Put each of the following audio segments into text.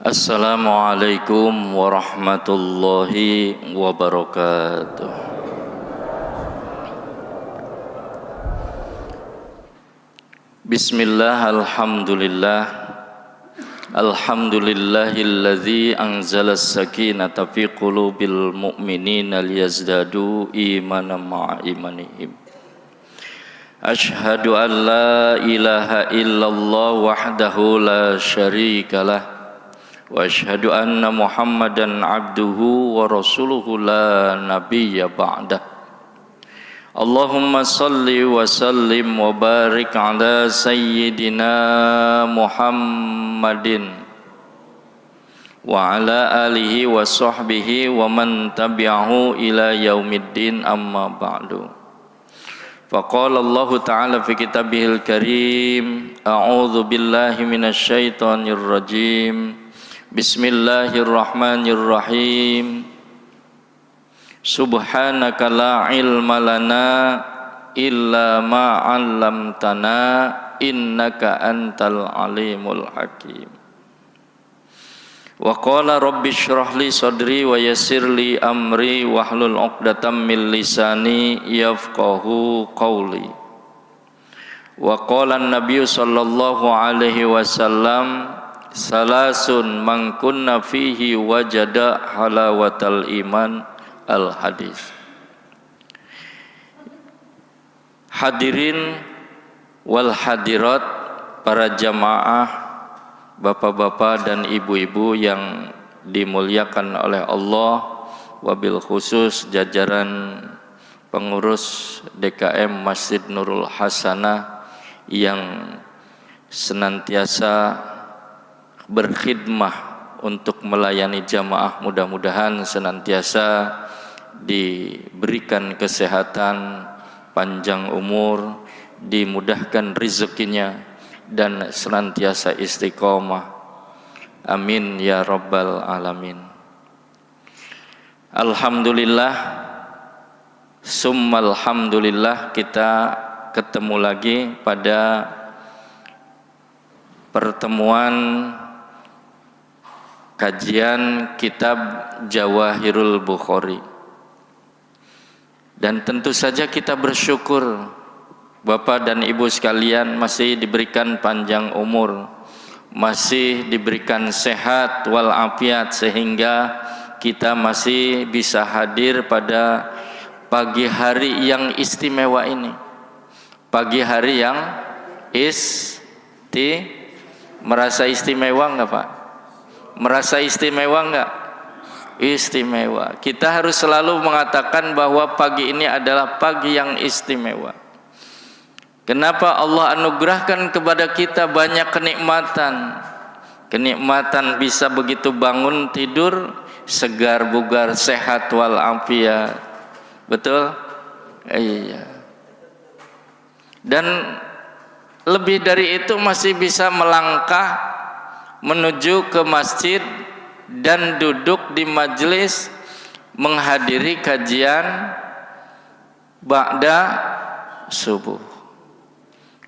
Assalamualaikum warahmatullahi wabarakatuh. Bismillah, alhamdulillah. Alhamdulillahilladzi anzalas sakinata fi qulubil mu'minina liyazdadu imanan ma'a imanihim. Ashhadu an la ilaha illallah wahdahu la syarikalah. Wa asyhadu anna Muhammadan abduhu wa rasuluhu la nabiyya ba'dah. Allahumma salli wa sallim wa barik ala sayyidina Muhammadin wa ala alihi wa sahbihi wa man tabi'ahu ila yaumiddin, amma ba'du. Faqala Allah ta'ala fi kitabihil karim, a'udzu billahi minasy syaithanir rajim. Bismillahirrahmanirrahim. Subhanaka la ilma lana illa ma 'allamtana innaka antal alimul hakim. Wa qala rabbi shrah li sadri wa yassir li amri wahlul 'uqdatam min lisani yafqahu qawli. Wa qala an-nabiy sallallahu alaihi wasallam, salasun man kunna fihi wajada halawatal iman, al hadis. Hadirin wal hadirat, para jamaah, bapak-bapak dan ibu-ibu yang dimuliakan oleh Allah, wabil khusus jajaran pengurus DKM Masjid Nurul Hasanah yang senantiasa berkhidmah untuk melayani jamaah. Mudah-mudahan senantiasa diberikan kesehatan, panjang umur, dimudahkan rezekinya, dan senantiasa istiqomah. Amin ya rabbal alamin. Alhamdulillah, summal hamdulillah, kita ketemu lagi pada pertemuan kajian kitab Jawahirul Bukhari. Dan tentu saja kita bersyukur Bapak dan Ibu sekalian masih diberikan panjang umur, masih diberikan sehat walafiat, sehingga kita masih bisa hadir pada pagi hari yang istimewa ini. Pagi hari yang merasa istimewa enggak Pak? Merasa istimewa enggak? Istimewa. Kita harus selalu mengatakan bahwa pagi ini adalah pagi yang istimewa. Kenapa Allah anugerahkan kepada kita banyak kenikmatan? Kenikmatan bisa begitu bangun tidur segar bugar, sehat walafiat. Betul? Iya. Dan lebih dari itu masih bisa melangkah menuju ke masjid dan duduk di majelis menghadiri kajian ba'da subuh.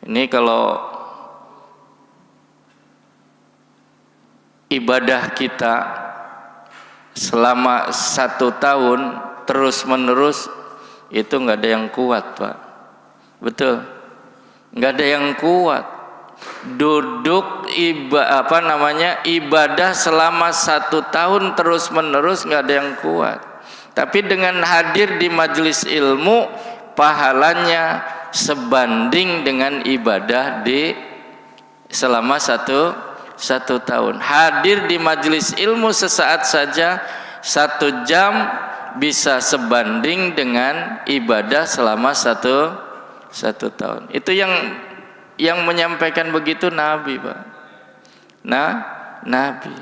Ini kalau ibadah kita selama 1 tahun terus menerus, itu nggak ada yang kuat Pak. Betul? Nggak ada yang kuat. Duduk ibadah selama 1 tahun terus menerus, nggak ada yang kuat. Tapi dengan hadir di majelis ilmu, pahalanya sebanding dengan ibadah di selama satu tahun. Hadir di majelis ilmu sesaat saja, 1 jam bisa sebanding dengan ibadah selama satu tahun. Itu yang menyampaikan begitu Nabi Pak. Nabi.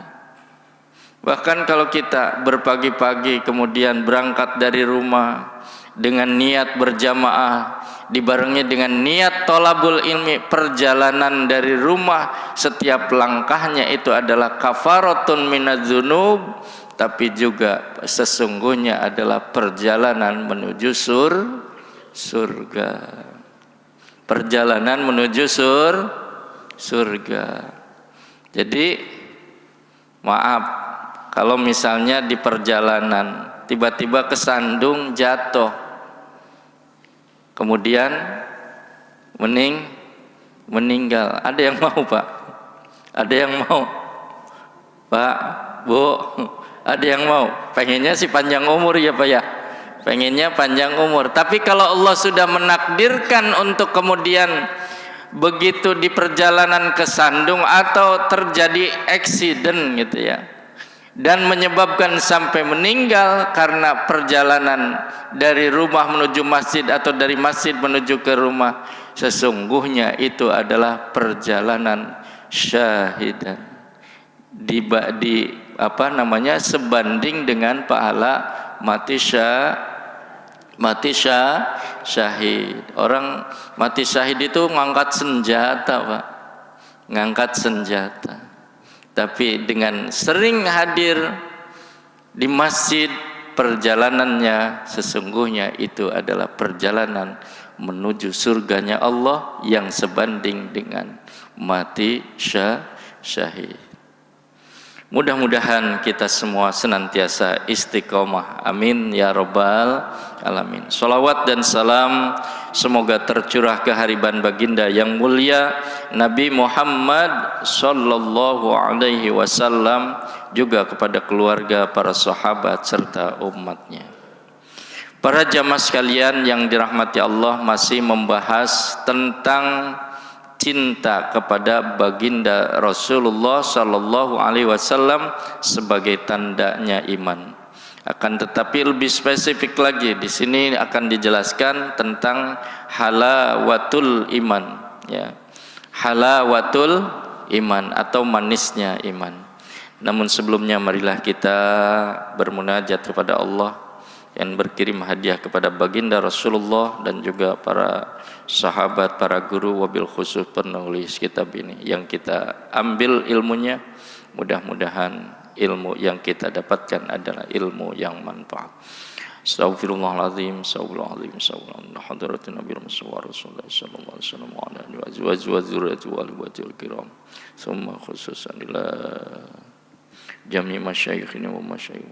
Bahkan kalau kita berpagi-pagi kemudian berangkat dari rumah dengan niat berjamaah, dibarengi dengan niat tolabul ilmi, perjalanan dari rumah setiap langkahnya itu adalah kafaratun minadz-dzunub, tapi juga sesungguhnya adalah perjalanan menuju surga. Perjalanan menuju surga. Jadi Maaf, kalau misalnya di perjalanan tiba-tiba kesandung jatuh, kemudian meninggal, ada yang mau Pak? Ada yang mau? Pak, Bu, ada yang mau? Pengennya sih panjang umur ya Pak ya, pengennya panjang umur. Tapi kalau Allah sudah menakdirkan untuk kemudian begitu di perjalanan kesandung atau terjadi accident gitu ya, dan menyebabkan sampai meninggal karena perjalanan dari rumah menuju masjid atau dari masjid menuju ke rumah, sesungguhnya itu adalah perjalanan syahidan, di sebanding dengan pahala mati syahid. Orang mati syahid itu ngangkat senjata Pak, ngangkat senjata. Tapi dengan sering hadir di masjid, perjalanannya sesungguhnya itu adalah perjalanan menuju surganya Allah yang sebanding dengan mati syahid. Mudah-mudahan kita semua senantiasa istiqomah, amin ya rabbal alamin. Salawat dan salam semoga tercurah ke hariban baginda yang mulia Nabi Muhammad sallallahu alaihi wasallam, juga kepada keluarga, para sahabat serta umatnya. Para jamaah sekalian yang dirahmati Allah, masih membahas tentang cinta kepada baginda Rasulullah sallallahu alaihi wasallam sebagai tandanya iman. Akan tetapi lebih spesifik lagi di sini akan dijelaskan tentang halawatul iman ya. Halawatul iman atau manisnya iman. Namun sebelumnya marilah kita bermunajat kepada Allah yang berkirim hadiah kepada baginda Rasulullah dan juga para sahabat, para guru, wabil khusus penulis kitab ini yang kita ambil ilmunya. Mudah-mudahan ilmu yang kita dapatkan adalah ilmu yang manfaat. Astaghfirullahaladzim, astaghfirullahaladzim, astaghfirullahaladzim. Hadratin Nabi Rasulullah sallallahu alaihi wasallam wa ala alihi wa dzurriyyati wal wajhil kiram. Summa khususan ila jami' masyayikhina wa masyayikh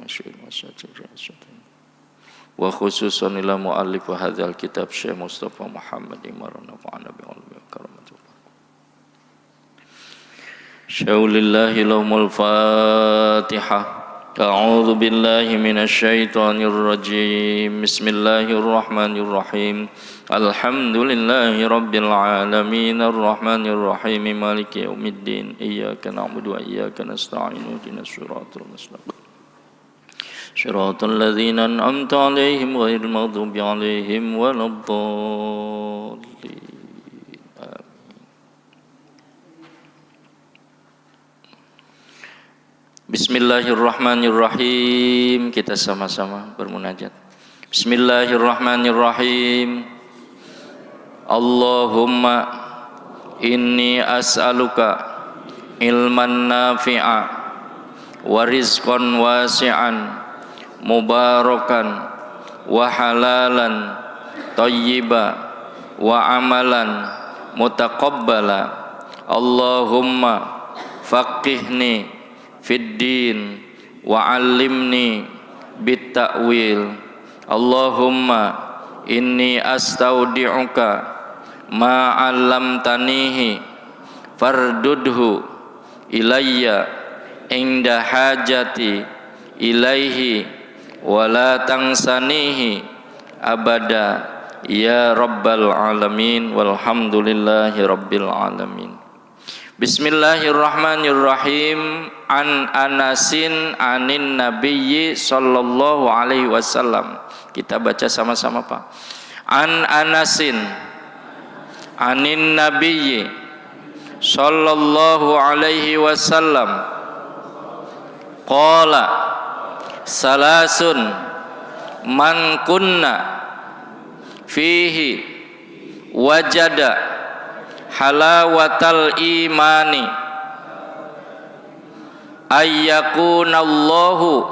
wa khususan ila muallif hadzal kitab Syekh Mustafa Muhammad Imran nafa'ana bi ilmi karamati. Syaulillahi lahumul Fatihah. A'udzu billahi minasy syaithanir rajim. Bismillahirrahmanirrahim. Alhamdulillahi rabbil alamin arrahmanir rahim maliki yaumiddin. Iyyaka na'budu wa iyyaka nasta'in ihdinas siratal mustaqim. Shiratal ladzina an'amta 'alaihim ghairil maghdubi 'alaihim waladdallin. Bismillahirrahmanirrahim. Kita sama-sama bermunajat. Bismillahirrahmanirrahim. Allahumma inni as'aluka ilman nafi'a wa rizqan wasi'an mubarakan wa halalan thayyiba wa amalan mutaqabbala. Allahumma faqihni fid din wa 'allimni bit ta'wil. Allahumma inni astaudi'uka ma 'allamtanihi fardudhu ilayya inda hajati ilaihi wala tangsanihi abada ya rabbal alamin walhamdulillahi rabbil alamin. Bismillahirrahmanirrahim. An Anasin anin nabiyyi sallallahu alaihi wasallam. Kita baca sama-sama Pak. An Anasin anin nabiyyi sallallahu alaihi wasallam qala salasun man kunna fihi wajada halawatal imani ayyakunallahu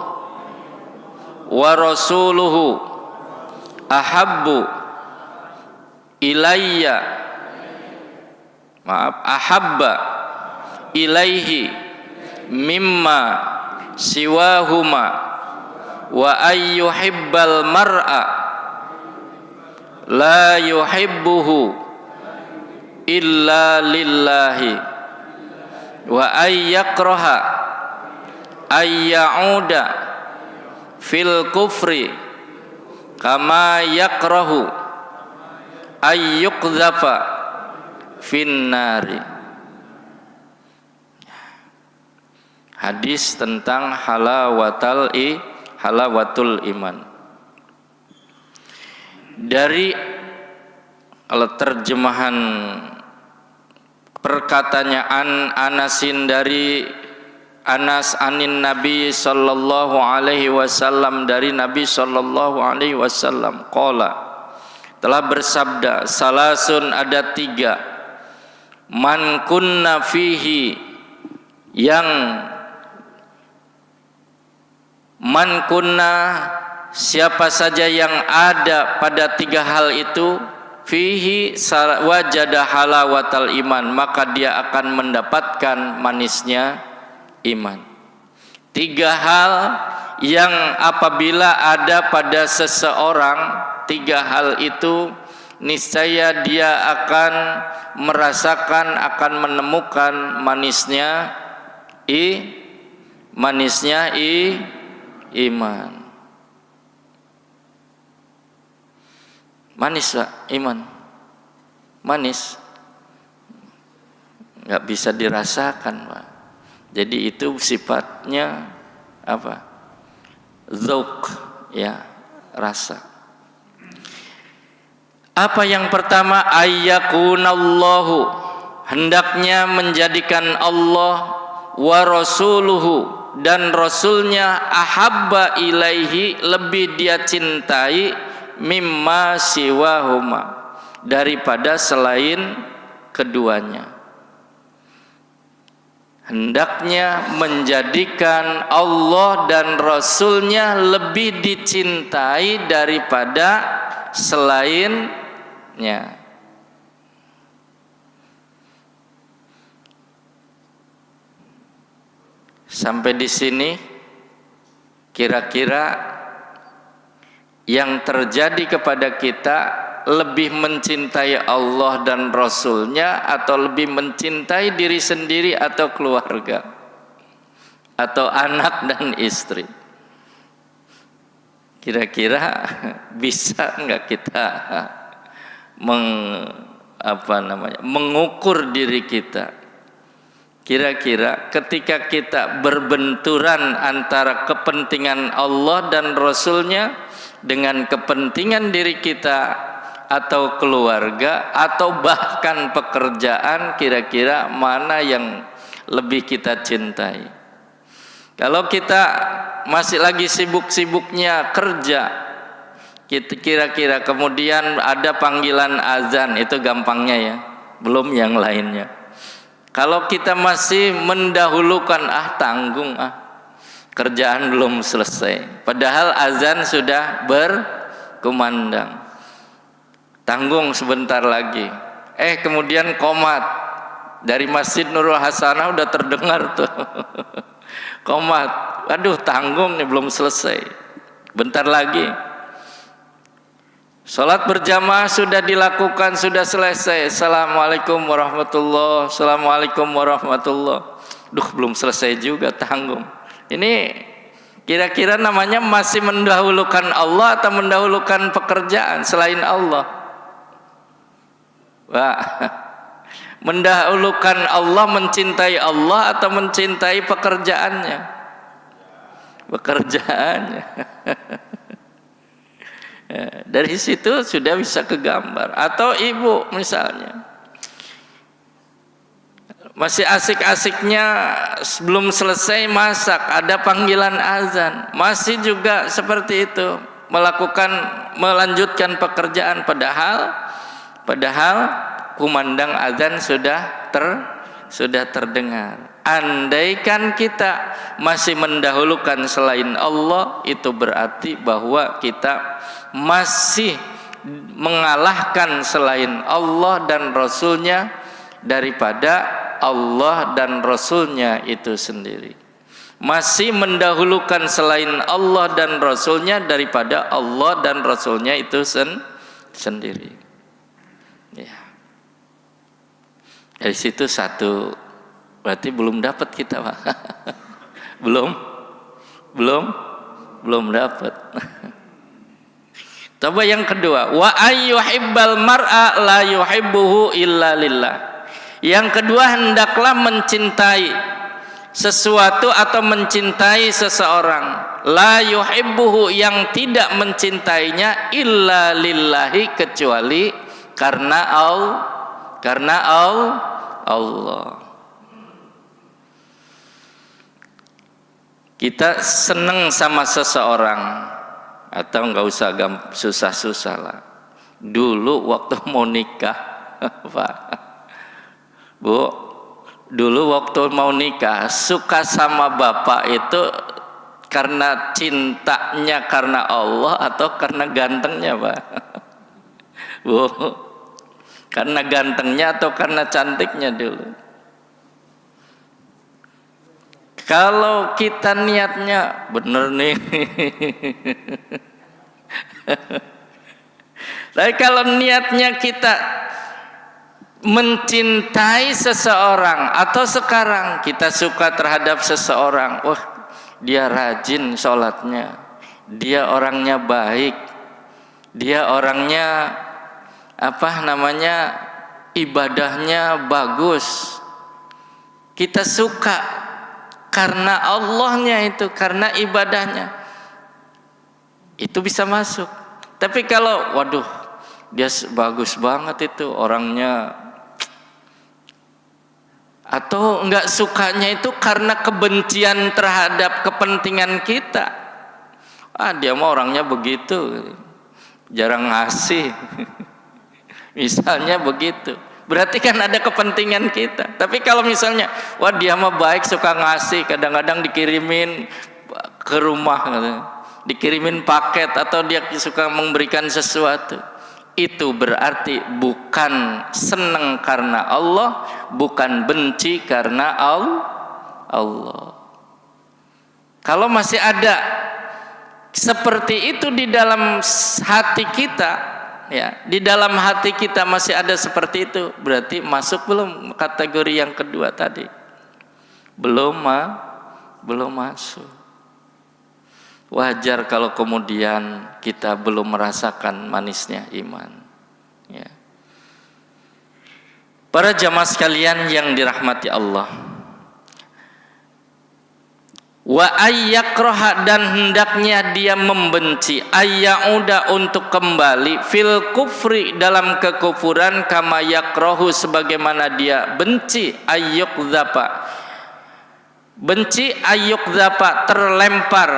wa rasuluhu ahabbu ilayya ahabba ilaihi mimma siwahuma wa ayyuhibbal mar'a la yuhibbuhu illa lillahi wa ayyakraha ayyauda fil kufri kama yakrahu ayyuqdhafa fin nari. Hadis tentang halawatul iman. Dari kalau terjemahan perkataannya Anasin dari Anas anin Nabi sallallahu alaihi wasallam, dari Nabi sallallahu alaihi wasallam qala, telah bersabda, salasun, ada 3, man kunna fihi, yang man kunna, siapa saja yang ada pada 3 hal itu, fihi wajada halawatal iman, maka dia akan mendapatkan manisnya iman. 3 hal yang apabila ada pada seseorang, 3 hal itu niscaya dia akan merasakan, akan menemukan manisnya iman. Manis Pak, iman manis, nggak bisa dirasakan Pak. Jadi itu sifatnya apa? Dzauq, ya, rasa. Apa yang pertama? Ayyakunallahu, hendaknya menjadikan Allah wa rasuluhu, dan rasulnya, ahabba ilaihi, lebih dia cintai, mimma siwahuma, daripada selain keduanya. Hendaknya menjadikan Allah dan Rasulnya lebih dicintai daripada selainnya. Sampai di sini kira-kira yang terjadi kepada kita, lebih mencintai Allah dan Rasulnya atau lebih mencintai diri sendiri atau keluarga atau anak dan istri? Kira-kira bisa enggak kita mengukur diri kita? Kira-kira ketika kita berbenturan antara kepentingan Allah dan Rasulnya dengan kepentingan diri kita atau keluarga atau bahkan pekerjaan, kira-kira mana yang lebih kita cintai? Kalau kita masih lagi sibuk-sibuknya kerja, kira-kira kemudian ada panggilan azan, itu gampangnya ya, belum yang lainnya. Kalau kita masih mendahulukan, tanggung, kerjaan belum selesai, padahal azan sudah berkumandang, tanggung sebentar lagi, kemudian qomat dari Masjid Nurul Hasanah udah terdengar tuh qomat, aduh tanggung nih, belum selesai, bentar lagi. Salat berjamaah sudah dilakukan, sudah selesai, assalamualaikum warahmatullah, assalamualaikum warahmatullah, duh belum selesai juga, tanggung. Ini kira-kira namanya masih mendahulukan Allah atau mendahulukan pekerjaan selain Allah? Wah, mendahulukan Allah, mencintai Allah atau mencintai pekerjaannya? Pekerjaannya. Dari situ sudah bisa kegambar. Atau ibu misalnya masih asik-asiknya sebelum selesai masak, ada panggilan azan, masih juga seperti itu melanjutkan pekerjaan, padahal kumandang azan sudah terdengar. Andaikan kita masih mendahulukan selain Allah, itu berarti bahwa kita masih mengalahkan selain Allah dan Rasulnya daripada Allah dan Rasulnya itu sendiri. Masih mendahulukan selain Allah dan Rasulnya daripada Allah dan Rasulnya itu sendiri. Ya. Dari situ satu, berarti belum dapat kita, Pak. belum dapat. Coba yang kedua, wa ayyuhibbal mar'a la yuhibbuhu illa lillah. Yang kedua, hendaklah mencintai sesuatu atau mencintai seseorang, la yuhibbuhu, yang tidak mencintainya illa lillahi, kecuali karena Allah. Kita seneng sama seseorang, atau nggak usah susah-susah lah. Dulu waktu mau nikah, Pak, Bu, dulu waktu mau nikah suka sama bapak itu karena cintanya karena Allah atau karena gantengnya, Pak? Bu, karena gantengnya atau karena cantiknya dulu? Kalau kita niatnya bener nih, tapi kalau niatnya kita mencintai seseorang, atau sekarang kita suka terhadap seseorang, wah dia rajin sholatnya, dia orangnya baik, dia orangnya ibadahnya bagus, kita suka karena Allahnya itu, karena ibadahnya, itu bisa masuk. Tapi kalau waduh dia bagus banget itu orangnya, atau enggak sukanya itu karena kebencian terhadap kepentingan kita, dia mah orangnya begitu, jarang ngasih misalnya begitu, berarti kan ada kepentingan kita. Tapi kalau misalnya, wah dia mah baik, suka ngasih, kadang-kadang dikirimin ke rumah, dikirimin paket, atau dia suka memberikan sesuatu, itu berarti bukan senang karena Allah, bukan benci karena Allah. Kalau masih ada seperti itu di dalam hati kita, ya, di dalam hati kita masih ada seperti itu, berarti masuk belum kategori yang kedua tadi? Belum masuk. Wajar kalau kemudian kita belum merasakan manisnya iman, ya. Para jamaah sekalian yang dirahmati Allah, wa ayyakroha, dan hendaknya dia membenci, ayyauda, untuk kembali, fil kufri, dalam kekufuran, kama yakrohu, sebagaimana dia benci, ayyukdzapa, benci ayyukdzapa, terlempar,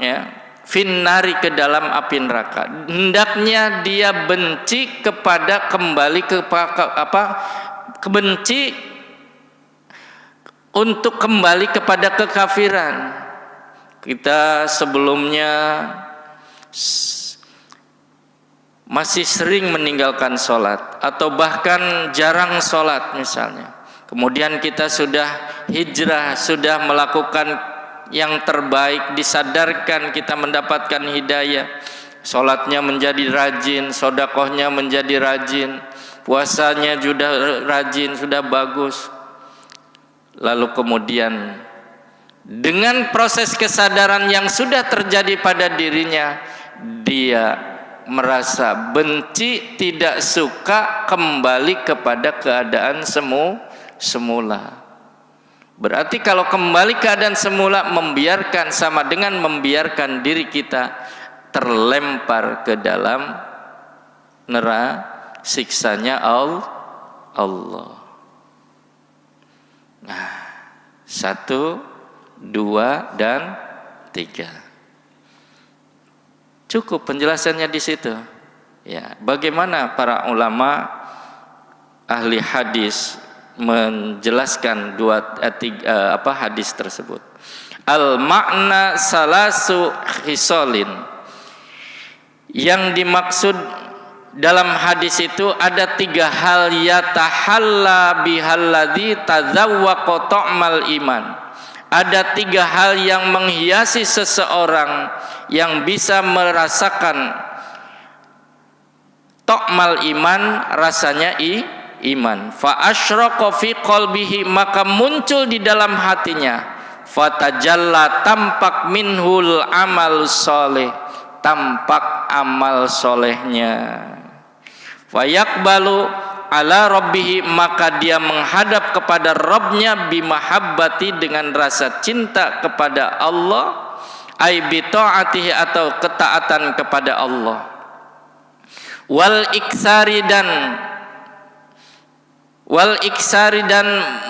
ya, finnari, ke dalam api neraka. Hendaknya dia benci kepada, kembali ke benci untuk kembali kepada kekafiran. Kita sebelumnya masih sering meninggalkan sholat, atau bahkan jarang sholat misalnya. Kemudian kita sudah hijrah, sudah melakukan yang terbaik, disadarkan kita mendapatkan hidayah, sholatnya menjadi rajin, sodakohnya menjadi rajin, puasanya sudah rajin, sudah bagus. Lalu kemudian dengan proses kesadaran yang sudah terjadi pada dirinya, dia merasa benci, tidak suka, kembali kepada keadaan semula. Berarti kalau kembali keadaan semula, membiarkan, sama dengan membiarkan diri kita terlempar ke dalam neraka siksanya Allah. Nah, 1, 2, dan 3. Cukup penjelasannya di situ. Ya, bagaimana para ulama ahli hadis menjelaskan hadis tersebut. Al makna salasu khisalin, yang dimaksud dalam hadis itu ada 3 hal yatahalla bihalladzi tazawwaqa ta'mal iman. Ada 3 hal yang menghiasi seseorang yang bisa merasakan ta'mal iman, rasanya iman. Fa asyraqa fi qalbihi, maka muncul di dalam hatinya, fatajalla, tampak minhul amal soleh, tampak amal solehnya. Fayaqbalu ala rabbihi, maka dia menghadap kepada Rabbnya, bimahabbati, dengan rasa cinta kepada Allah, ai bi ta'atihi, atau ketaatan kepada Allah, wal iksari dan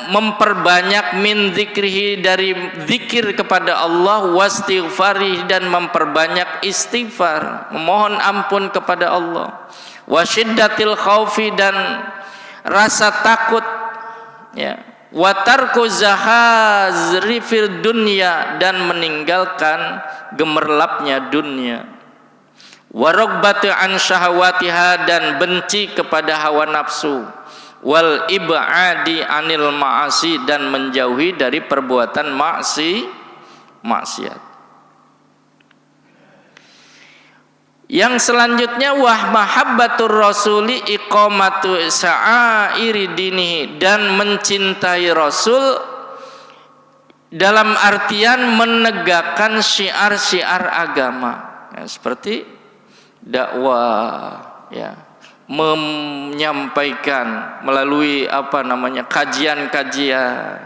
memperbanyak min zikrihi, dari zikir kepada Allah, wastighfari, dan memperbanyak istighfar, memohon ampun kepada Allah, wasyiddatil khaufi, dan rasa takut, ya, wa tarku zahazri fil dunya, dan meninggalkan gemerlapnya dunia, wa ragbatu an syahawatiha, dan benci kepada hawa nafsu, wal ib'adi anil ma'asi, dan menjauhi dari perbuatan maksiat. Yang selanjutnya, wah mahabbatur rasuli iqamatu sa'airi dinihi, dan mencintai Rasul dalam artian menegakkan syiar-syiar agama, ya, seperti dakwah, ya, menyampaikan melalui kajian-kajian,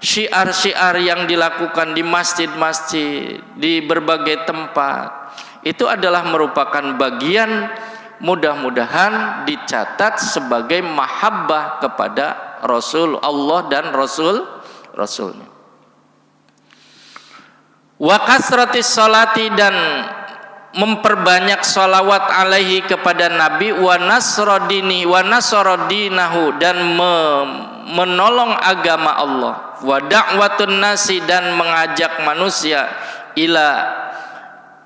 syiar-syiar yang dilakukan di masjid-masjid, di berbagai tempat. Itu adalah merupakan bagian, mudah-mudahan dicatat sebagai mahabbah kepada Rasul Allah dan Rasulnya. Wa kasratis salati, dan memperbanyak salawat alaihi kepada Nabi, wa nasrodinahu, dan menolong agama Allah, wa da'watun nasi, dan mengajak manusia ila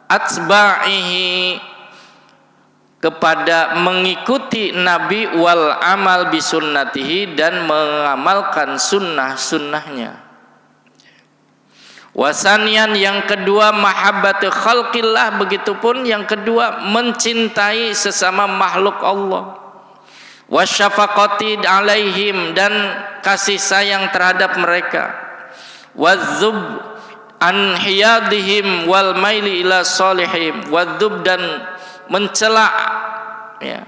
atsba'ihi, kepada mengikuti Nabi, wal amal bisunnatihi, dan mengamalkan sunnah-sunnahnya. Wasanian, yang kedua, mahabbatu khalqillah, begitupun yang kedua mencintai sesama makhluk Allah, wasyafaqati alaihim, dan kasih sayang terhadap mereka, wadzub an hiyadihim wal maili ila salihim, wadzub, dan mencela, ya,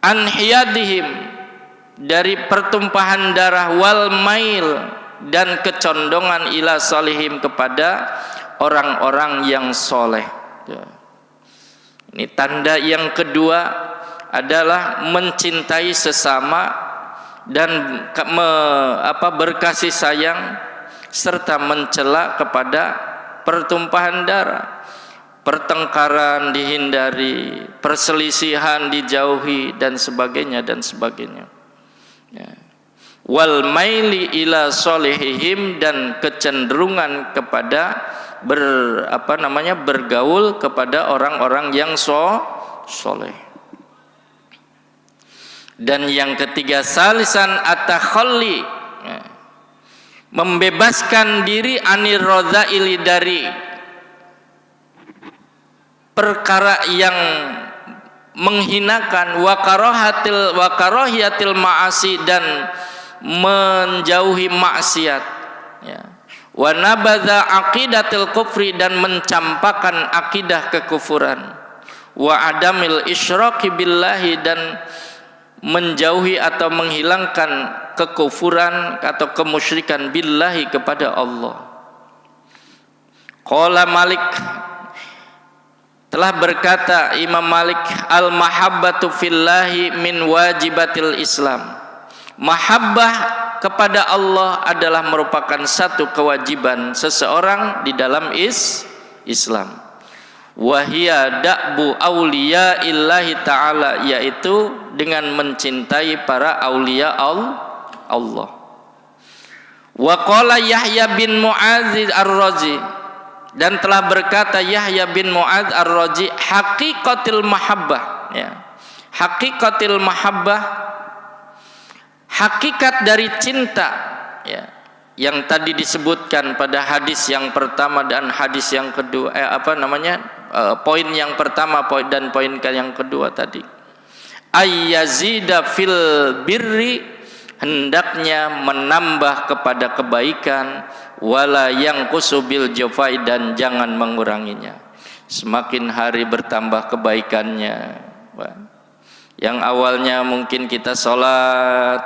an hiyadihim, dari pertumpahan darah, wal mail, dan kecondongan ila salihim, kepada orang-orang yang soleh. Ini tanda yang kedua adalah mencintai sesama dan berkasih sayang, serta mencela kepada pertumpahan darah, pertengkaran dihindari, perselisihan dijauhi, dan sebagainya. Ya. Wal maili ila solihihim, dan kecenderungan kepada bergaul kepada orang-orang yang soleh. Dan yang ketiga, salisan at-takhalli, ya, membebaskan diri anir radzaili, dari perkara yang menghinakan, wa karahiyatil ma'asi, dan menjauhi maksiat, ya, wa nabadha aqidatil kufri, dan mencampakkan akidah kekufuran, wa adamil isyraki billahi, dan menjauhi atau menghilangkan kekufuran atau kemusyrikan billahi, kepada Allah. Qala Malik, telah berkata Imam Malik, al mahabbatu fillahi min wajibatil Islam. Mahabbah kepada Allah adalah merupakan satu kewajiban seseorang di dalam Islam. Wahia da'bu awliya illahi ta'ala, yaitu dengan mencintai para awliya Allah. Wa qala Yahya bin Mu'adz ar-Razi, dan telah berkata Yahya bin Mu'adz Ar-Raji, haqiqatil mahabbah, ya. Haqiqatil mahabbah, hakikat dari cinta, ya, yang tadi disebutkan pada hadis yang pertama dan hadis yang kedua, poin yang pertama dan poin yang kedua tadi, ayyazida fil birri, hendaknya menambah kepada kebaikan, wala yang kusubil jafai, dan jangan menguranginya. Semakin hari bertambah kebaikannya. Yang awalnya mungkin kita sholat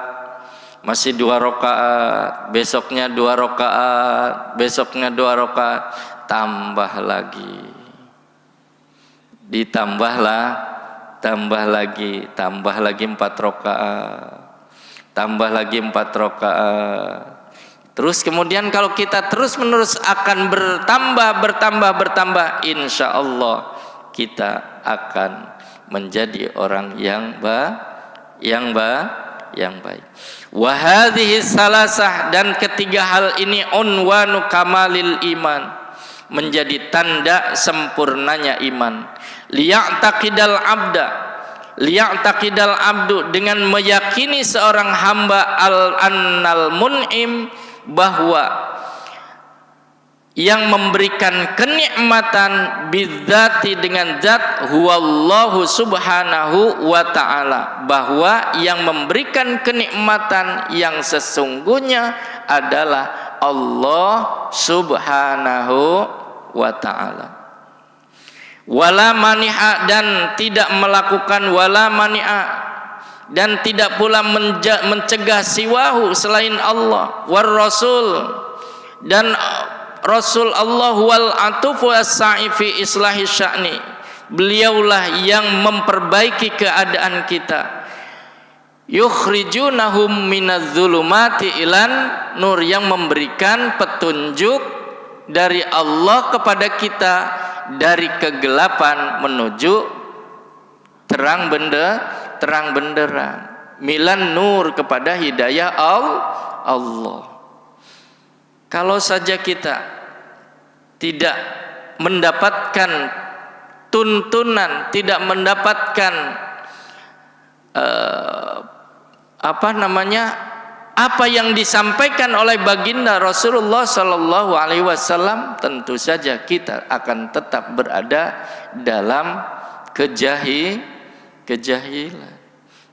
masih 2 rakaat, besoknya 2 rakaat, besoknya 2 rakaat, tambah lagi, tambah lagi 4 rakaat, tambah lagi 4 rakaat. Terus kemudian kalau kita terus menerus akan bertambah, insya Allah kita akan menjadi orang yang baik. Wa hadhihi salasah, dan ketiga hal ini unwanu kamalil iman, menjadi tanda sempurnanya iman. Liya'taqidal abdu, dengan meyakini seorang hamba annal mun'im, bahwa yang memberikan kenikmatan bidzati, dengan zat, huwallahu subhanahu wa ta'ala, bahwa yang memberikan kenikmatan yang sesungguhnya adalah Allah subhanahu wa ta'ala. Wala mani'a, dan tidak melakukan wala mani'a, dan tidak pula mencegah siwahu, selain Allah, war rasul, dan Rasul Allah, wal atufu as-sa'i fi islahi sya'ni, beliaulah yang memperbaiki keadaan kita. Yukhrijunahum minadz-zulumati ilan nur, yang memberikan petunjuk dari Allah kepada kita, dari kegelapan menuju terang benderang, milan nur, kepada hidayah Allah. Kalau saja kita tidak mendapatkan tuntunan, tidak mendapatkan apa yang disampaikan oleh baginda Rasulullah sallallahu alaihi wasallam, tentu saja kita akan tetap berada dalam kejahilan.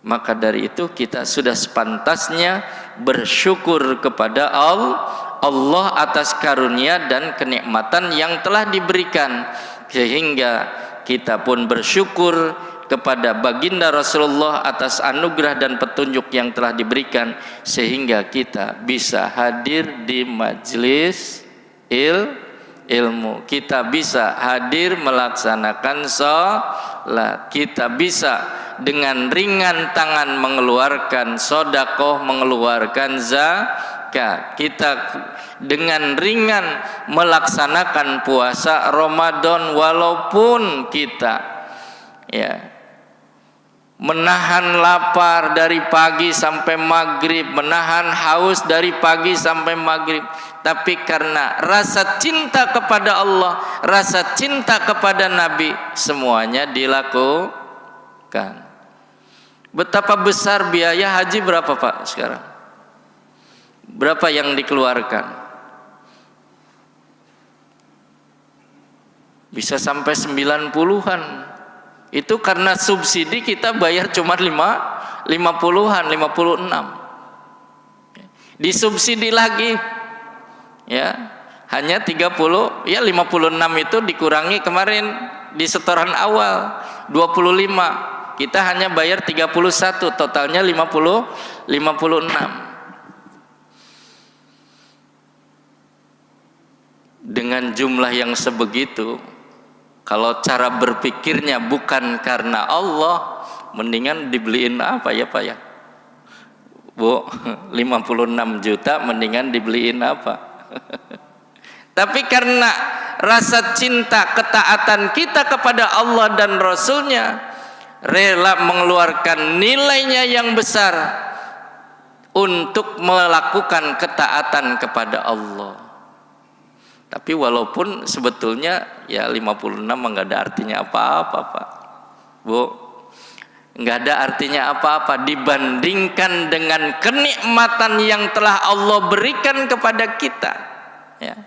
Maka dari itu kita sudah sepantasnya bersyukur kepada Allah atas karunia dan kenikmatan yang telah diberikan, sehingga kita pun bersyukur kepada baginda Rasulullah atas anugerah dan petunjuk yang telah diberikan, sehingga kita bisa hadir di majelis ilmu, kita bisa hadir melaksanakan sholat, kita bisa dengan ringan tangan mengeluarkan sedekah, mengeluarkan zakat, kita dengan ringan melaksanakan puasa Ramadan, walaupun kita menahan lapar dari pagi sampai maghrib, menahan haus dari pagi sampai maghrib, tapi karena rasa cinta kepada Allah, rasa cinta kepada Nabi, semuanya dilakukan. Betapa besar biaya haji, berapa Pak sekarang? Berapa yang dikeluarkan? Bisa sampai 90-an. Itu karena subsidi kita bayar cuma 50-an, 56. Disubsidi lagi, ya, hanya 30, ya 56 itu dikurangi kemarin di setoran awal 25. Kita hanya bayar 31, totalnya 56. Dengan jumlah yang sebegitu, kalau cara berpikirnya bukan karena Allah, mendingan dibeliin apa ya Pak ya? Bu, 56 juta mendingan dibeliin apa? Tapi karena rasa cinta, ketaatan kita kepada Allah dan Rasulnya, rela mengeluarkan nilainya yang besar untuk melakukan ketaatan kepada Allah. Tapi walaupun sebetulnya ya 56 nggak ada artinya apa-apa Pak, Bu, nggak ada artinya apa-apa dibandingkan dengan kenikmatan yang telah Allah berikan kepada kita, ya.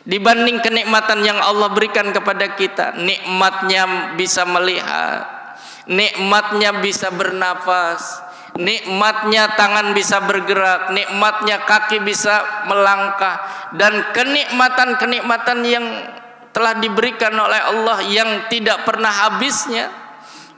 Dibanding kenikmatan yang Allah berikan kepada kita, nikmatnya bisa melihat, nikmatnya bisa bernafas, nikmatnya tangan bisa bergerak, nikmatnya kaki bisa melangkah, dan kenikmatan-kenikmatan yang telah diberikan oleh Allah yang tidak pernah habisnya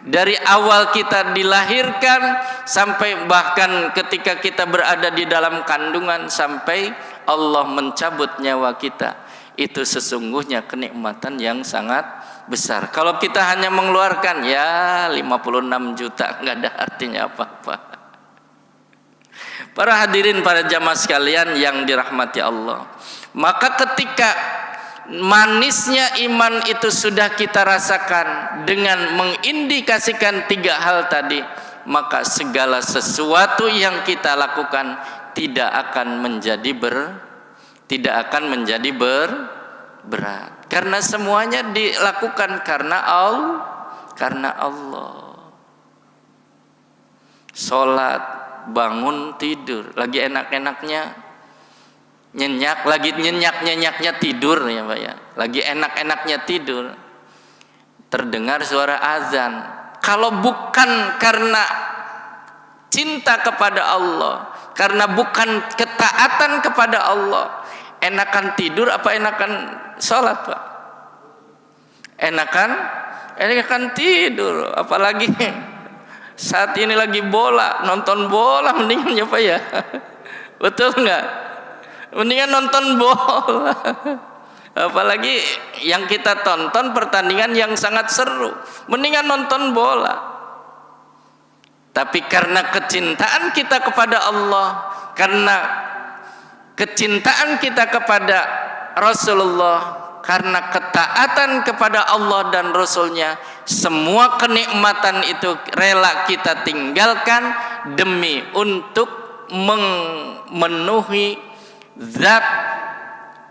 dari awal kita dilahirkan sampai bahkan ketika kita berada di dalam kandungan sampai Allah mencabut nyawa kita. Itu sesungguhnya kenikmatan yang sangat besar. Kalau kita hanya mengeluarkan ya 56 juta nggak ada artinya apa-apa. Para hadirin, para jamaah sekalian yang dirahmati Allah, maka ketika manisnya iman itu sudah kita rasakan dengan mengindikasikan 3 hal tadi, maka segala sesuatu yang kita lakukan tidak akan menjadi berat, karena semuanya dilakukan karena Allah. Sholat, bangun, tidur, lagi enak-enaknya nyenyak, lagi nyenyak-nyenyaknya tidur ya Pak ya, lagi enak-enaknya tidur, terdengar suara azan. Kalau bukan karena cinta kepada Allah, karena bukan ketaatan kepada Allah, enakan tidur apa enakan sholat Pak? Enakan tidur. Apalagi saat ini lagi nonton bola mendingan ya Pak ya. Betul nggak? Mendingan nonton bola. Apalagi yang kita tonton pertandingan yang sangat seru, mendingan nonton bola. Tapi karena kecintaan kita kepada Allah, karena kecintaan kita kepada Rasulullah, karena ketaatan kepada Allah dan Rasulnya, semua kenikmatan itu rela kita tinggalkan demi untuk memenuhi zat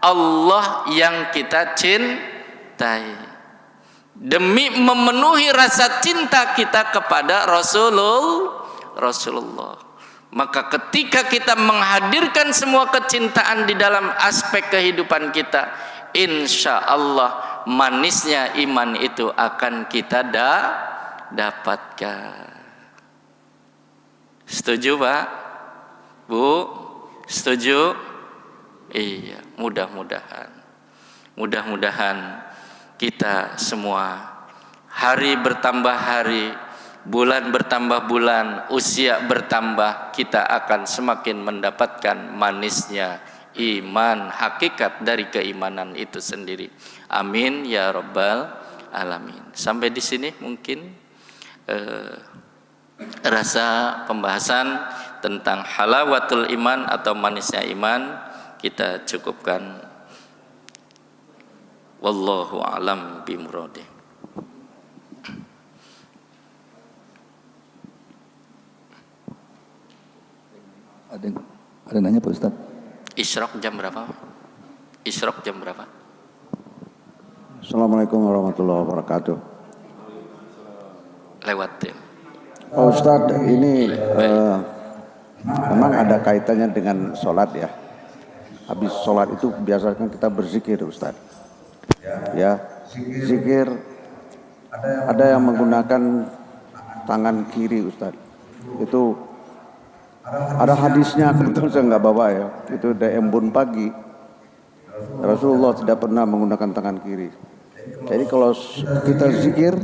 Allah yang kita cintai, demi memenuhi rasa cinta kita kepada Rasulullah. Maka ketika kita menghadirkan semua kecintaan di dalam aspek kehidupan kita, insya Allah manisnya iman itu akan kita dapatkan. Setuju Pak? Bu? Setuju? Iya, mudah-mudahan kita semua hari bertambah hari, bulan bertambah bulan, usia bertambah, kita akan semakin mendapatkan manisnya iman, hakikat dari keimanan itu sendiri. Amin ya rabbal alamin. Sampai di sini mungkin rasa pembahasan tentang halawatul iman atau manisnya iman kita cukupkan. Wallahu a'lam bimuradi. Ada nanya Pak Ustaz? Isyraq jam berapa? Assalamualaikum warahmatullahi wabarakatuh. Lewat ya. Pak Ustaz, ini memang ada kaitannya dengan sholat ya. Habis sholat itu biasanya kita berzikir Ustaz. Ya, zikir ada yang menggunakan tangan kiri Ustaz. Itu ada hadisnya, kebetulan saya nggak bawa ya. Itu dari embun pagi. Rasulullah tidak pernah menggunakan tangan kiri. Jadi kalau kita zikir,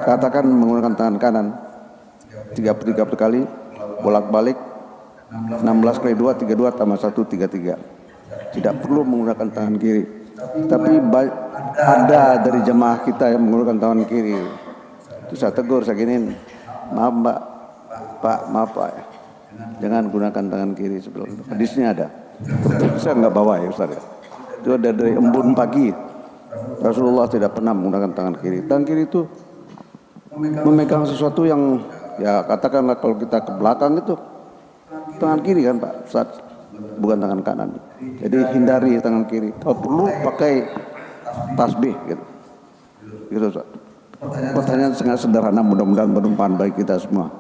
katakan menggunakan tangan kanan 33 kali, bolak-balik 16 kali 2, 32 tambah 1, 33. Tidak perlu menggunakan tangan kiri. Tapi ada dari jemaah kita yang menggunakan tangan kiri. Itu saya tegur, saya giniin, maaf Mbak, Pak, maaf Pak, jangan gunakan tangan kiri sebelum itu. Hadisnya ada. Saya nggak bawa ya Ustaz. Itu ada dari embun pagi. Rasulullah tidak pernah menggunakan tangan kiri. Tangan kiri itu memegang sesuatu yang ya katakanlah kalau kita ke belakang itu tangan kiri kan Pak Ustaz. bukan tangan kanan. Jadi hindari tangan kiri. Kalau perlu pakai tasbih gitu. Gitu Ustaz. Pertanyaan sangat sederhana, mudah-mudahan bermanfaat bagi kita semua.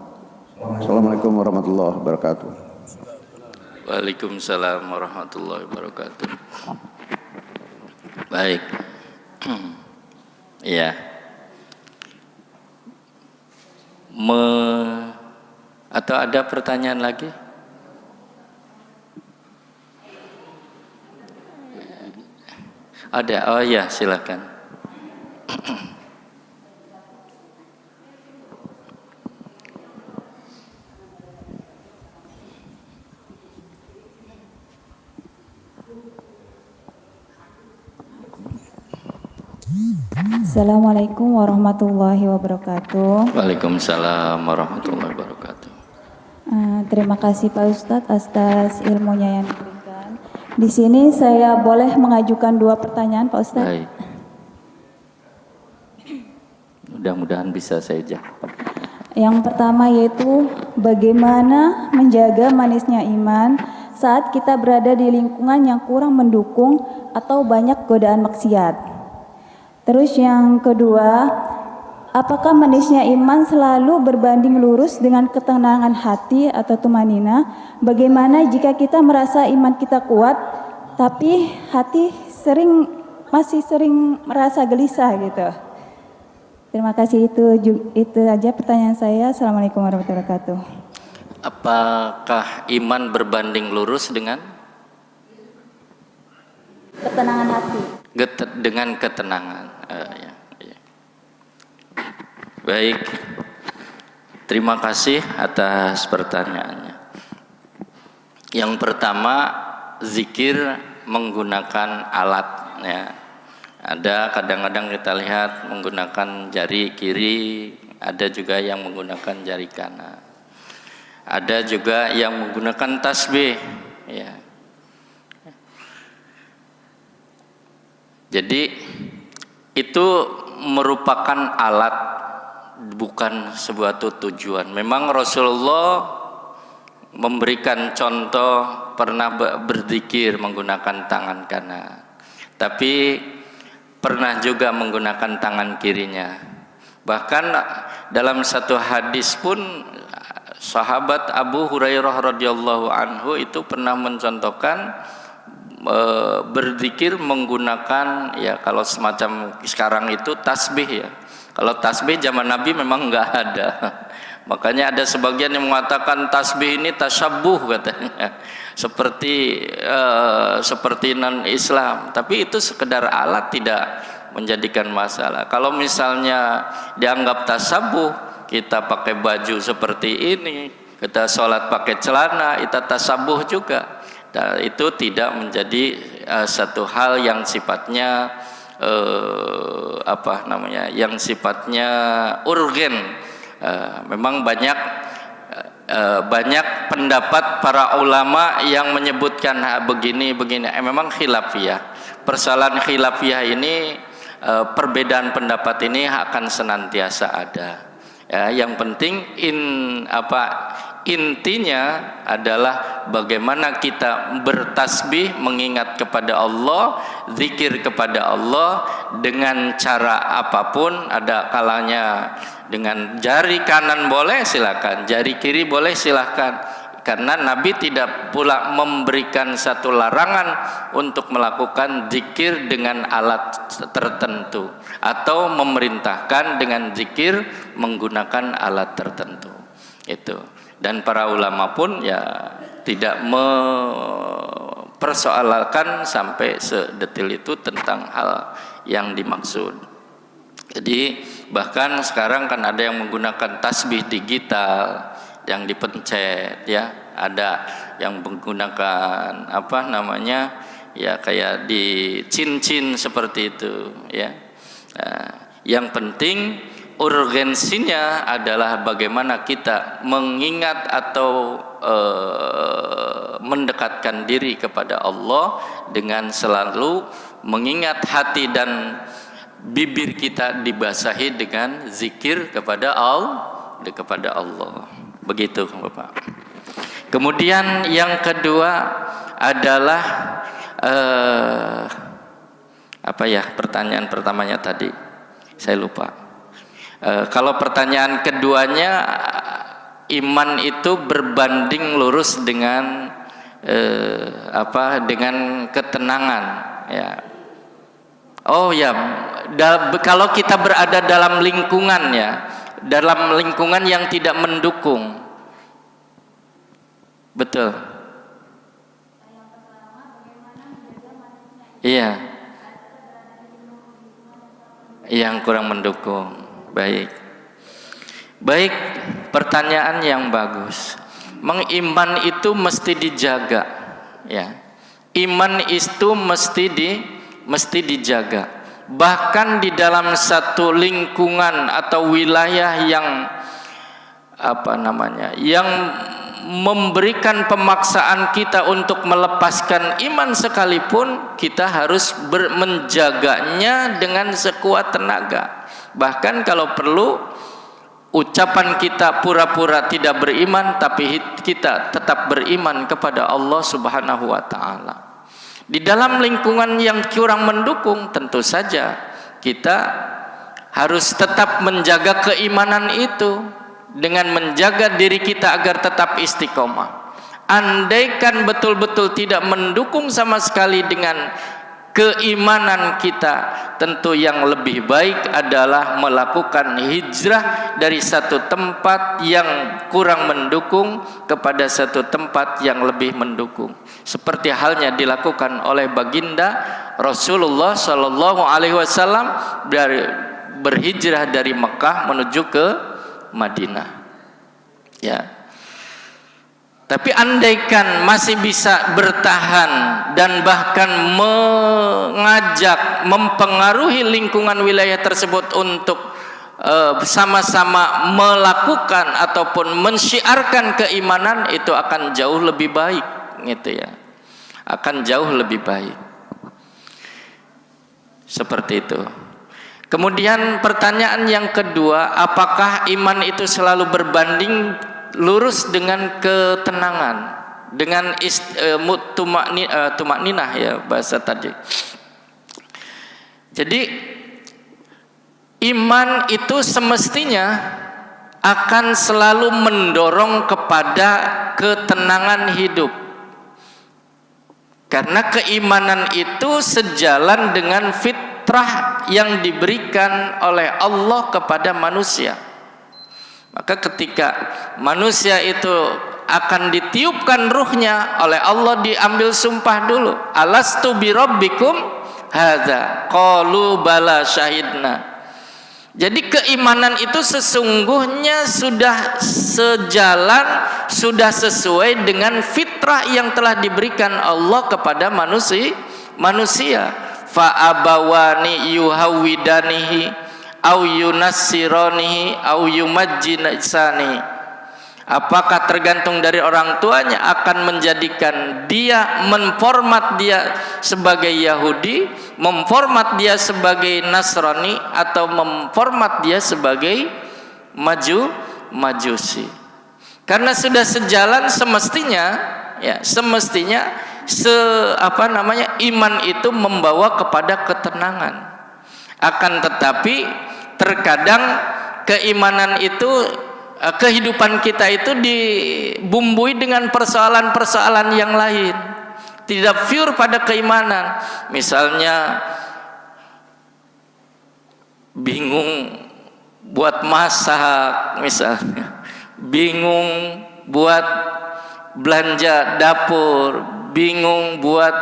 Assalamualaikum warahmatullahi wabarakatuh. Waalaikumsalam warahmatullahi wabarakatuh. Baik. Ya. Atau ada pertanyaan lagi? Ada. Oh ya, silakan. Assalamualaikum warahmatullahi wabarakatuh. Waalaikumsalam warahmatullahi wabarakatuh. Terima kasih Pak Ustadz atas ilmunya yang diberikan. Di sini saya boleh mengajukan 2 pertanyaan Pak Ustadz. Baik. Mudah-mudahan bisa saya jawab. Yang pertama yaitu bagaimana menjaga manisnya iman saat kita berada di lingkungan yang kurang mendukung atau banyak godaan maksiat. Terus yang kedua, apakah manisnya iman selalu berbanding lurus dengan ketenangan hati atau tumanina? Bagaimana jika kita merasa iman kita kuat, tapi hati masih sering merasa gelisah gitu? Terima kasih, itu aja pertanyaan saya. Assalamualaikum warahmatullahi wabarakatuh. Apakah iman berbanding lurus dengan Ketenangan hati. Dengan ketenangan? Ya. Baik, terima kasih atas pertanyaannya. Yang pertama, zikir menggunakan alat. Ya. Ada kadang-kadang kita lihat menggunakan jari kiri, ada juga yang menggunakan jari kanan. Ada juga yang menggunakan tasbih. Ya. Jadi itu merupakan alat, bukan sebuah tujuan. Memang Rasulullah memberikan contoh pernah berzikir menggunakan tangan kanan, tapi pernah juga menggunakan tangan kirinya. Bahkan dalam satu hadis pun sahabat Abu Hurairah radhiyallahu anhu itu pernah mencontohkan berzikir menggunakan, ya kalau semacam sekarang itu tasbih ya. Kalau tasbih zaman Nabi memang enggak ada. Makanya ada sebagian yang mengatakan tasbih ini tasyabbuh katanya. Seperti non Islam, tapi itu sekedar alat, tidak menjadikan masalah. Kalau misalnya dianggap tasyabbuh, kita pakai baju seperti ini, kita sholat pakai celana, itu tasyabbuh juga. Dan itu tidak menjadi satu hal yang sifatnya yang sifatnya urgen. Memang banyak pendapat para ulama yang menyebutkan begini. Memang khilafiyah. Persoalan khilafiyah ini, perbedaan pendapat ini akan senantiasa ada. Ya, yang penting intinya adalah bagaimana kita bertasbih, mengingat kepada Allah, zikir kepada Allah dengan cara apapun. Ada kalanya dengan jari kanan boleh, silakan, jari kiri boleh, silakan. Karena Nabi tidak pula memberikan satu larangan untuk melakukan zikir dengan alat tertentu atau memerintahkan dengan zikir menggunakan alat tertentu. Itu. Dan para ulama pun ya tidak mempersoalkan sampai sedetil itu tentang hal yang dimaksud. Jadi bahkan sekarang kan ada yang menggunakan tasbih digital yang dipencet, ya, ada yang menggunakan ya kayak di cincin seperti itu, ya. Nah, yang penting urgensinya adalah bagaimana kita mengingat atau mendekatkan diri kepada Allah dengan selalu mengingat hati dan bibir kita dibasahi dengan zikir kepada Allah. Begitu Bapak. Kemudian yang kedua, adalah apa ya pertanyaan pertamanya tadi? Saya lupa. Kalau pertanyaan keduanya, iman itu berbanding lurus dengan dengan ketenangan, ya. Oh ya, kalau kita berada dalam lingkungan, ya, dalam lingkungan yang tidak mendukung, betul. Iya, yang kurang mendukung. Baik, baik, pertanyaan yang bagus. Mengiman itu mesti dijaga, ya. Iman itu mesti dijaga. Bahkan di dalam satu lingkungan atau wilayah yang yang memberikan pemaksaan kita untuk melepaskan iman sekalipun, kita harus menjaganya dengan sekuat tenaga. Bahkan kalau perlu, ucapan kita pura-pura tidak beriman, tapi kita tetap beriman kepada Allah Subhanahu wa ta'ala. Di dalam lingkungan yang kurang mendukung, tentu saja kita harus tetap menjaga keimanan itu dengan menjaga diri kita agar tetap istiqomah. Andaikan betul-betul tidak mendukung sama sekali dengan keimanan kita, tentu yang lebih baik adalah melakukan hijrah dari satu tempat yang kurang mendukung kepada satu tempat yang lebih mendukung, seperti halnya dilakukan oleh baginda Rasulullah Shallallahu Alaihi Wasallam berhijrah dari Mekah menuju ke Madinah, ya. Tapi andaikan masih bisa bertahan dan bahkan mengajak, mempengaruhi lingkungan wilayah tersebut untuk sama-sama melakukan ataupun mensyiarkan keimanan, itu akan jauh lebih baik, gitu ya. Akan jauh lebih baik. Seperti itu. Kemudian pertanyaan yang kedua, apakah iman itu selalu berbanding lurus dengan ketenangan, dengan tumakninah, ya bahasa tadi. Jadi iman itu semestinya akan selalu mendorong kepada ketenangan hidup, karena keimanan itu sejalan dengan fitrah yang diberikan oleh Allah kepada manusia. Maka ketika manusia itu akan ditiupkan ruhnya oleh Allah, diambil sumpah dulu. Alastu birabbikum hadza? Qalu bala syahidna. Jadi keimanan itu sesungguhnya sudah sejalan, sudah sesuai dengan fitrah yang telah diberikan Allah kepada manusia. Fa abawani yuhawidanihi au yunassiranihi au yumajjinasani. Apakah tergantung dari orang tuanya akan menjadikan dia, memformat dia sebagai Yahudi, memformat dia sebagai Nasrani, atau memformat dia sebagai Majusi. Karena sudah sejalan, semestinya ya, semestinya iman itu membawa kepada ketenangan. Akan tetapi terkadang keimanan itu, kehidupan kita itu dibumbui dengan persoalan-persoalan yang lain, tidak pure pada keimanan. Misalnya bingung buat masak, misalnya bingung buat belanja dapur, bingung buat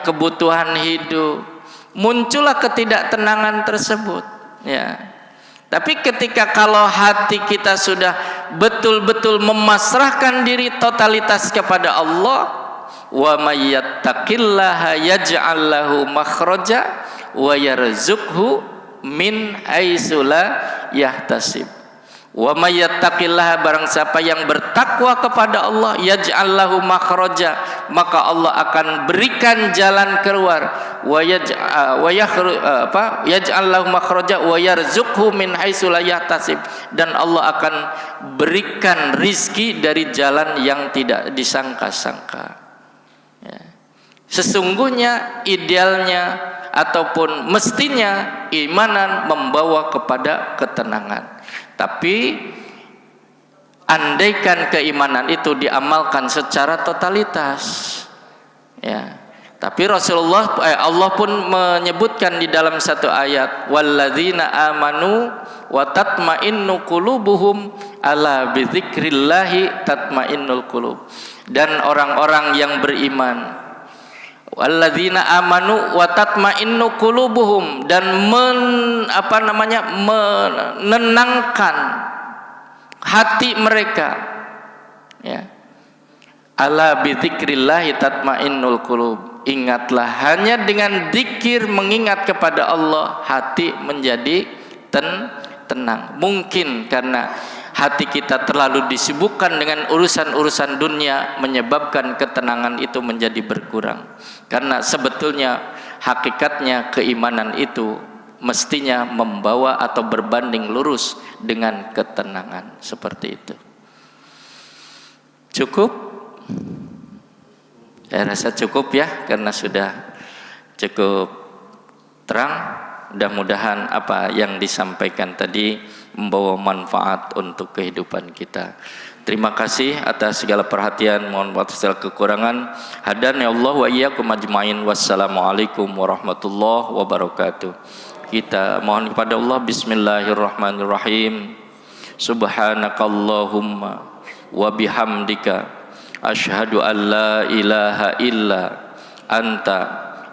kebutuhan hidup. Muncullah ketidaktenangan tersebut, ya. Tapi ketika kalau hati kita sudah betul-betul memasrahkan diri totalitas kepada Allah, wa may yattaqillaha yaj'al lahu makhraja wa yarzuqhu min haitsu la yahtasib. Wa may yattaqillaha, barang siapa yang bertakwa kepada Allah, yaj'al lahu makhraja, maka Allah akan berikan jalan keluar. Yaj'al lahu makhraja wa yarzuqhu min haitsu la yahtasib, dan Allah akan berikan rizki dari jalan yang tidak disangka-sangka. Sesungguhnya idealnya ataupun mestinya imanan membawa kepada ketenangan. Tapi andaikan keimanan itu diamalkan secara totalitas, ya. Tapi Allah pun menyebutkan di dalam satu ayat, walladzina amanu wa tatma'innu qulubuhum ala bidzikrillahi tatma'innul qulub. Dan orang-orang yang beriman, walladzina amanu wa tatma'innu qulubuhum, dan menenangkan hati mereka, ya. Ala bidzikrillahi tatmainnul qulub. Ingatlah, hanya dengan zikir mengingat kepada Allah hati menjadi tenang. Mungkin karena hati kita terlalu disibukkan dengan urusan-urusan dunia menyebabkan ketenangan itu menjadi berkurang. Karena sebetulnya hakikatnya keimanan itu mestinya membawa atau berbanding lurus dengan ketenangan, seperti itu. Cukup? Saya rasa cukup ya, karena sudah cukup terang. Mudah-mudahan apa yang disampaikan tadi membawa manfaat untuk kehidupan kita. Terima kasih atas segala perhatian, mohon maaf segala kekurangan. Hadani Allah wa iyyakum ajmain. Wassalamualaikum warahmatullahi wabarakatuh. Kita mohon kepada Allah. Bismillahirrahmanirrahim. Subhanakallahumma wa bihamdika asyhadu an la ilaha illa anta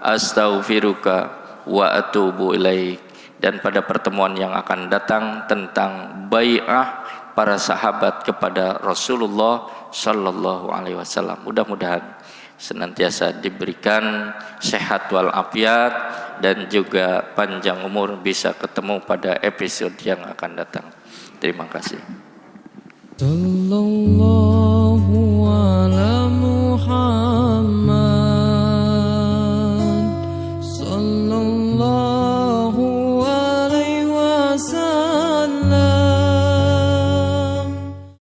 astaghfiruka wa atubu ilaik. Dan pada pertemuan yang akan datang tentang bai'ah para sahabat kepada Rasulullah sallallahu alaihi wasallam. Mudah-mudahan senantiasa diberikan sehat walafiat dan juga panjang umur, bisa ketemu pada episode yang akan datang. Terima kasih. Sallallahu ala Muhammad sallallahu